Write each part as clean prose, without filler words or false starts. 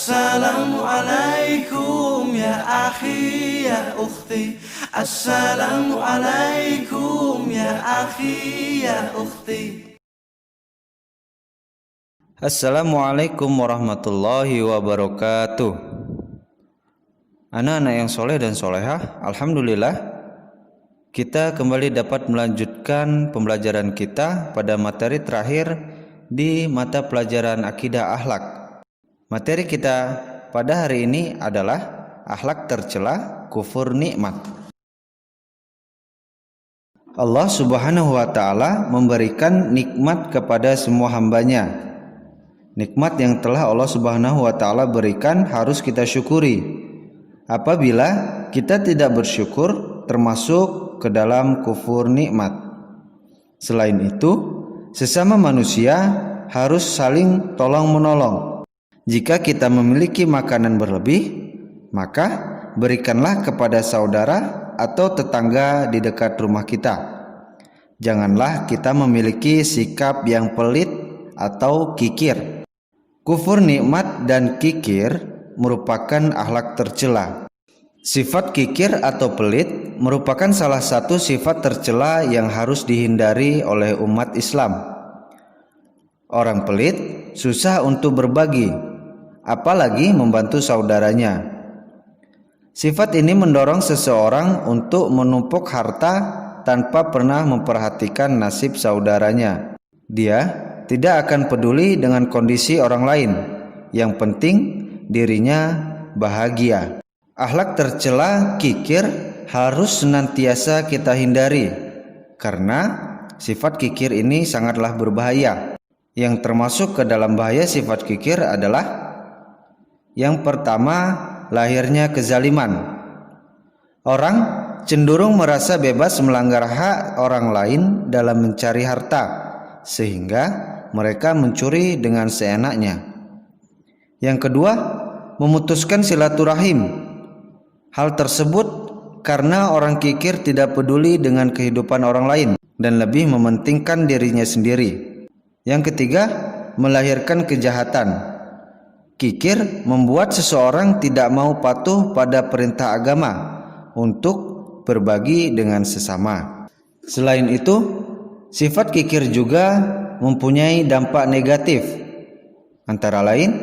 Assalamualaikum ya akhi ya ukhti. Assalamualaikum ya akhi ya ukhti. Assalamualaikum warahmatullahi wabarakatuh. Anak-anak yang soleh dan solehah, alhamdulillah kita kembali dapat melanjutkan pembelajaran kita pada materi terakhir di mata pelajaran akidah akhlak. Materi kita pada hari ini adalah akhlak tercela, kufur nikmat. Allah Subhanahu wa ta'ala memberikan nikmat kepada semua hambanya. Nikmat yang telah Allah Subhanahu wa ta'ala berikan harus kita syukuri. Apabila kita tidak bersyukur, termasuk ke dalam kufur nikmat. Selain itu, sesama manusia harus saling tolong-menolong. Jika kita memiliki makanan berlebih, maka berikanlah kepada saudara atau tetangga di dekat rumah kita. Janganlah kita memiliki sikap yang pelit atau kikir. Kufur nikmat dan kikir merupakan akhlak tercela. Sifat kikir atau pelit merupakan salah satu sifat tercela yang harus dihindari oleh umat Islam. Orang pelit susah untuk berbagi, apalagi membantu saudaranya. Sifat ini mendorong seseorang untuk menumpuk harta tanpa pernah memperhatikan nasib saudaranya. Dia tidak akan peduli dengan kondisi orang lain. Yang penting dirinya bahagia. Akhlak tercela kikir harus senantiasa kita hindari, karena sifat kikir ini sangatlah berbahaya. Yang termasuk ke dalam bahaya sifat kikir adalah yang pertama, lahirnya kezaliman. Orang cenderung merasa bebas melanggar hak orang lain dalam mencari harta, sehingga mereka mencuri dengan seenaknya. Yang kedua, memutuskan silaturahim. Hal tersebut karena orang kikir tidak peduli dengan kehidupan orang lain dan lebih mementingkan dirinya sendiri. Yang ketiga, melahirkan kejahatan. Kikir membuat seseorang tidak mau patuh pada perintah agama untuk berbagi dengan sesama. Selain itu, sifat kikir juga mempunyai dampak negatif. Antara lain,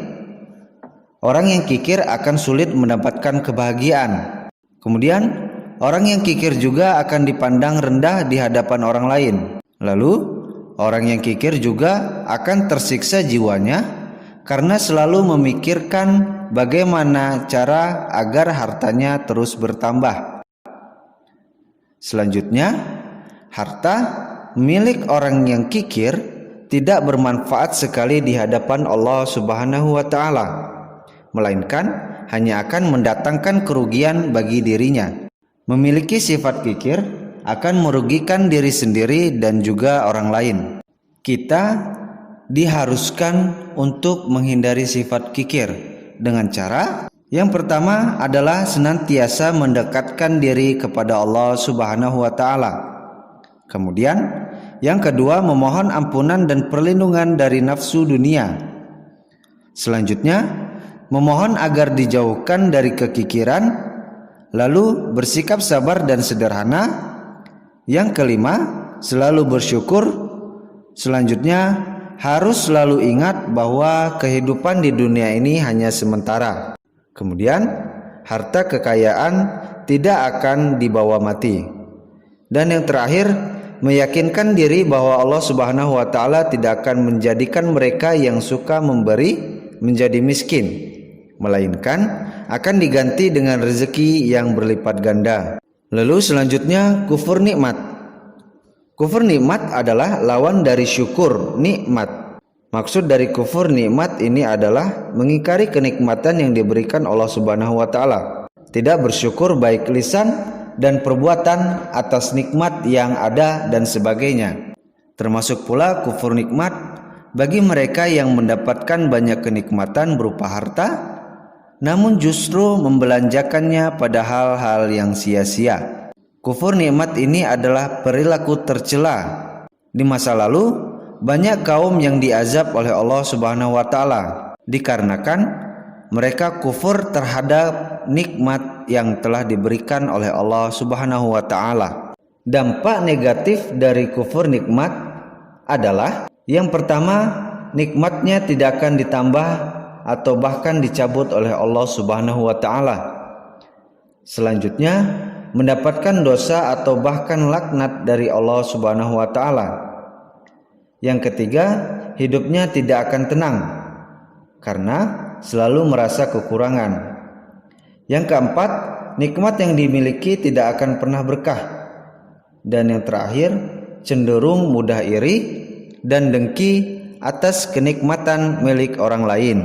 orang yang kikir akan sulit mendapatkan kebahagiaan. Kemudian, orang yang kikir juga akan dipandang rendah di hadapan orang lain. Lalu, orang yang kikir juga akan tersiksa jiwanya karena selalu memikirkan bagaimana cara agar hartanya terus bertambah. Selanjutnya, harta milik orang yang kikir tidak bermanfaat sekali di hadapan Allah Subhanahu wa ta'ala, melainkan hanya akan mendatangkan kerugian bagi dirinya. Memiliki sifat kikir akan merugikan diri sendiri dan juga orang lain. Kita diharuskan untuk menghindari sifat kikir dengan cara yang pertama adalah senantiasa mendekatkan diri kepada Allah Subhanahu wa ta'ala. Kemudian yang kedua, memohon ampunan dan perlindungan dari nafsu dunia. Selanjutnya, memohon agar dijauhkan dari kekikiran, lalu bersikap sabar dan sederhana. Yang kelima, selalu bersyukur. Selanjutnya, harus selalu ingat bahwa kehidupan di dunia ini hanya sementara. Kemudian, harta kekayaan tidak akan dibawa mati. Dan yang terakhir, meyakinkan diri bahwa Allah Subhanahu wa ta'ala tidak akan menjadikan mereka yang suka memberi menjadi miskin, melainkan akan diganti dengan rezeki yang berlipat ganda. Lalu selanjutnya, kufur nikmat. Kufur nikmat adalah lawan dari syukur nikmat. Maksud dari kufur nikmat ini adalah mengingkari kenikmatan yang diberikan Allah Subhanahu wa ta'ala, tidak bersyukur baik lisan dan perbuatan atas nikmat yang ada dan sebagainya. Termasuk pula kufur nikmat bagi mereka yang mendapatkan banyak kenikmatan berupa harta, namun justru membelanjakannya pada hal-hal yang sia-sia. Kufur nikmat ini adalah perilaku tercela. Di masa lalu banyak kaum yang diazab oleh Allah Subhanahu wa ta'ala dikarenakan mereka kufur terhadap nikmat yang telah diberikan oleh Allah Subhanahu wa taala. Dampak negatif dari kufur nikmat adalah yang pertama, nikmatnya tidak akan ditambah atau bahkan dicabut oleh Allah Subhanahu wa taala. Selanjutnya, mendapatkan dosa atau bahkan laknat dari Allah Subhanahu wa taala. Yang ketiga, hidupnya tidak akan tenang karena selalu merasa kekurangan. Yang keempat, nikmat yang dimiliki tidak akan pernah berkah. Dan yang terakhir, cenderung mudah iri dan dengki atas kenikmatan milik orang lain.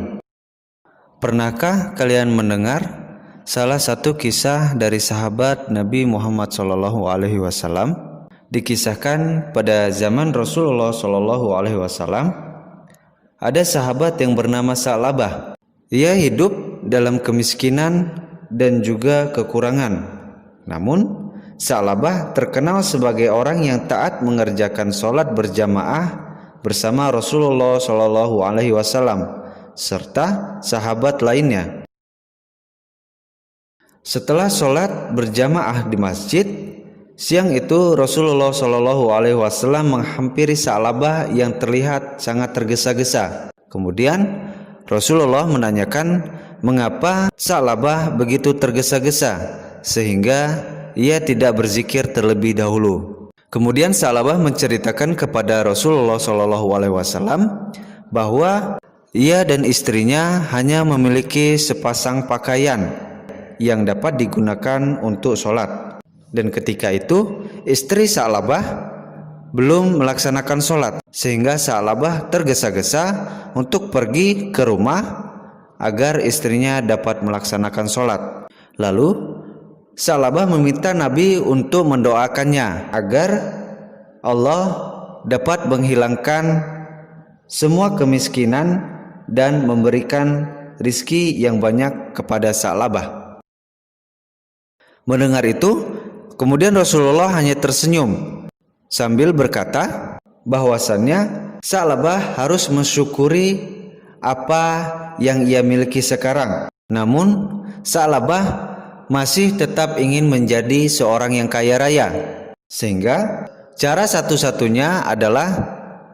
Pernahkah kalian mendengar salah satu kisah dari sahabat Nabi Muhammad SAW? Dikisahkan pada zaman Rasulullah SAW, ada sahabat yang bernama Sa'labah. Ia hidup dalam kemiskinan dan juga kekurangan. Namun Sa'labah terkenal sebagai orang yang taat mengerjakan sholat berjamaah bersama Rasulullah SAW serta sahabat lainnya. Setelah sholat berjamaah di masjid, siang itu Rasulullah SAW menghampiri Sa'labah yang terlihat sangat tergesa-gesa. Kemudian Rasulullah menanyakan mengapa Sa'labah begitu tergesa-gesa sehingga ia tidak berzikir terlebih dahulu. Kemudian Sa'labah menceritakan kepada Rasulullah SAW bahwa ia dan istrinya hanya memiliki sepasang pakaian yang dapat digunakan untuk sholat. Dan ketika itu istri Sa'labah belum melaksanakan sholat, sehingga Sa'labah tergesa-gesa untuk pergi ke rumah agar istrinya dapat melaksanakan sholat. Lalu Sa'labah meminta Nabi untuk mendoakannya agar Allah dapat menghilangkan semua kemiskinan dan memberikan rizki yang banyak kepada Sa'labah. Mendengar itu, kemudian Rasulullah hanya tersenyum sambil berkata bahwasannya Sa'labah harus mensyukuri apa yang ia miliki sekarang. Namun Sa'labah masih tetap ingin menjadi seorang yang kaya raya, sehingga cara satu-satunya adalah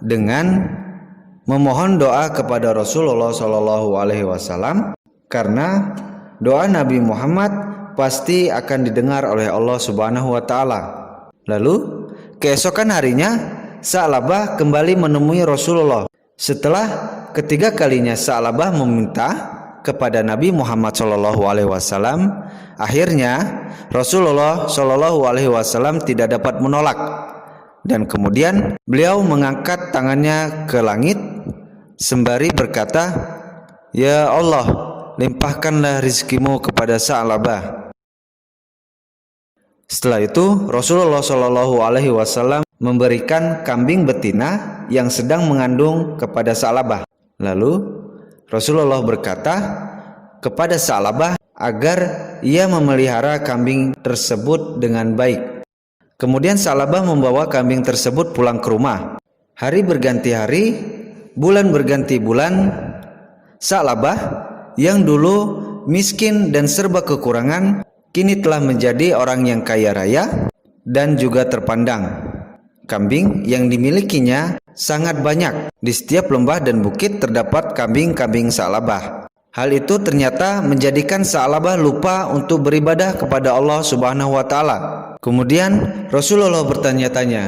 dengan memohon doa kepada Rasulullah SAW, karena doa Nabi Muhammad pasti akan didengar oleh Allah Subhanahu wa taala. Lalu keesokan harinya Sa'labah kembali menemui Rasulullah. Setelah ketiga kalinya Sa'labah meminta kepada Nabi Muhammad SAW, akhirnya Rasulullah SAW tidak dapat menolak, dan kemudian beliau mengangkat tangannya ke langit sembari berkata, "Ya Allah, limpahkanlah rizkimu kepada Sa'labah." Setelah itu Rasulullah SAW memberikan kambing betina yang sedang mengandung kepada Sa'labah. Lalu Rasulullah berkata kepada Sa'labah agar ia memelihara kambing tersebut dengan baik. Kemudian Sa'labah membawa kambing tersebut pulang ke rumah. Hari berganti hari, bulan berganti bulan, Sa'labah yang dulu miskin dan serba kekurangan kini telah menjadi orang yang kaya raya dan juga terpandang. Kambing yang dimilikinya sangat banyak. Di setiap lembah dan bukit terdapat kambing-kambing Sa'labah. Hal itu ternyata menjadikan Sa'labah lupa untuk beribadah kepada Allah Subhanahu wa taala. Kemudian Rasulullah bertanya-tanya,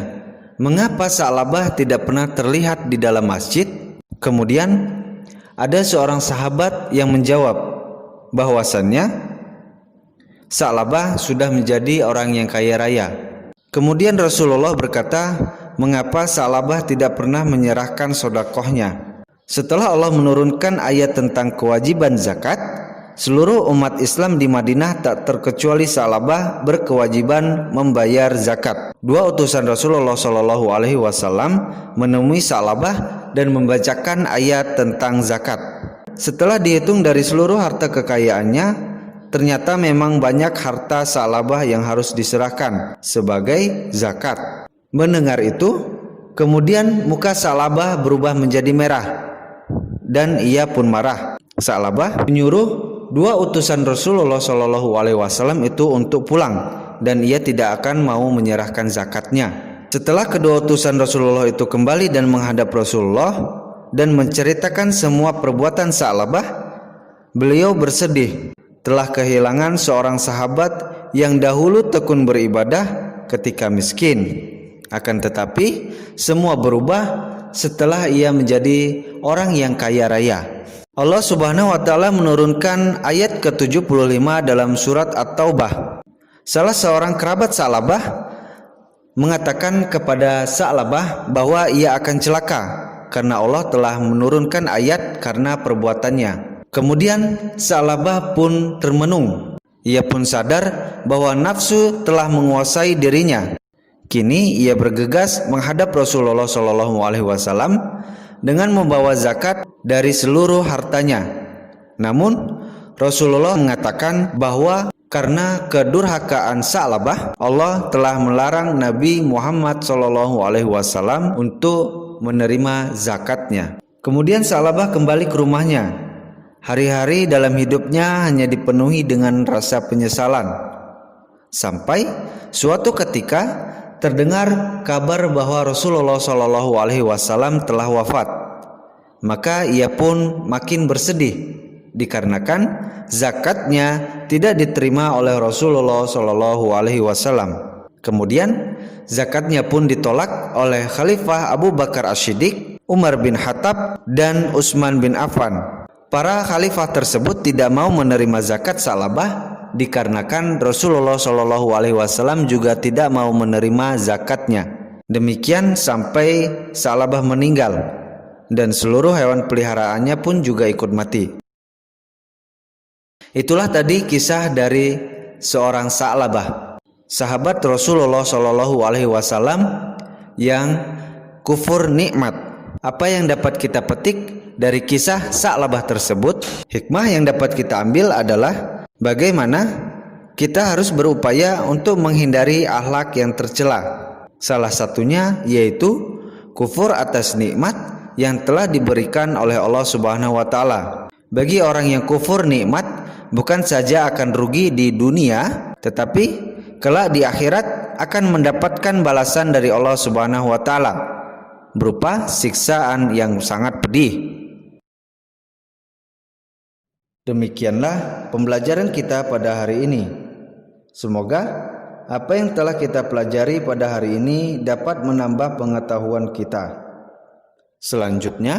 mengapa Sa'labah tidak pernah terlihat di dalam masjid? Kemudian ada seorang sahabat yang menjawab bahwasannya Sa'labah sudah menjadi orang yang kaya raya. Kemudian Rasulullah berkata, mengapa Sa'labah tidak pernah menyerahkan sedekahnya? Setelah Allah menurunkan ayat tentang kewajiban zakat, seluruh umat Islam di Madinah tak terkecuali Sa'labah berkewajiban membayar zakat. Dua utusan Rasulullah SAW menemui Sa'labah dan membacakan ayat tentang zakat. Setelah dihitung dari seluruh harta kekayaannya, ternyata memang banyak harta Sa'labah yang harus diserahkan sebagai zakat. Mendengar itu, kemudian muka Sa'labah berubah menjadi merah dan ia pun marah. Sa'labah menyuruh dua utusan Rasulullah Shallallahu Alaihi Wasallam itu untuk pulang dan ia tidak akan mau menyerahkan zakatnya. Setelah kedua utusan Rasulullah itu kembali dan menghadap Rasulullah dan menceritakan semua perbuatan Sa'labah, beliau bersedih telah kehilangan seorang sahabat yang dahulu tekun beribadah ketika miskin. Akan tetapi semua berubah setelah ia menjadi orang yang kaya raya. Allah Subhanahu wa taala menurunkan ayat ke-75 dalam surat At-Taubah. Salah seorang kerabat Sa'labah mengatakan kepada Sa'labah bahwa ia akan celaka karena Allah telah menurunkan ayat karena perbuatannya. Kemudian Sa'labah pun termenung. Ia pun sadar bahwa nafsu telah menguasai dirinya. Kini ia bergegas menghadap Rasulullah SAW dengan membawa zakat dari seluruh hartanya. Namun Rasulullah mengatakan bahwa karena kedurhakaan Sa'labah, Allah telah melarang Nabi Muhammad SAW untuk menerima zakatnya. Kemudian Sa'labah kembali ke rumahnya. Hari-hari dalam hidupnya hanya dipenuhi dengan rasa penyesalan. Sampai suatu ketika terdengar kabar bahwa Rasulullah SAW telah wafat. Maka ia pun makin bersedih dikarenakan zakatnya tidak diterima oleh Rasulullah SAW. Kemudian zakatnya pun ditolak oleh Khalifah Abu Bakar As-Siddiq, Umar bin Khattab, dan Utsman bin Affan. Para khalifah tersebut tidak mau menerima zakat Sa'labah dikarenakan Rasulullah SAW juga tidak mau menerima zakatnya. Demikian sampai Sa'labah meninggal dan seluruh hewan peliharaannya pun juga ikut mati. Itulah tadi kisah dari seorang Sa'labah, sahabat Rasulullah SAW yang kufur nikmat. Apa yang dapat kita petik dari kisah Sa'labah tersebut? Hikmah yang dapat kita ambil adalah bagaimana kita harus berupaya untuk menghindari akhlak yang tercela. Salah satunya yaitu kufur atas nikmat yang telah diberikan oleh Allah Subhanahu wa taala. Bagi orang yang kufur nikmat, bukan saja akan rugi di dunia, tetapi kelak di akhirat akan mendapatkan balasan dari Allah Subhanahu wa taala berupa siksaan yang sangat pedih. Demikianlah pembelajaran kita pada hari ini. Semoga apa yang telah kita pelajari pada hari ini dapat menambah pengetahuan kita. Selanjutnya,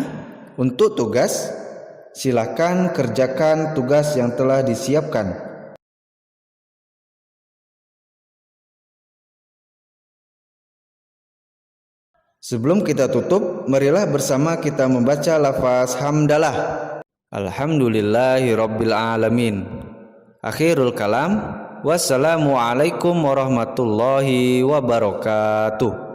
untuk tugas, silakan kerjakan tugas yang telah disiapkan. Sebelum kita tutup, marilah bersama kita membaca lafaz hamdalah. Alhamdulillahirabbil alamin. Akhirul kalam. Wassalamualaikum warahmatullahi wabarakatuh.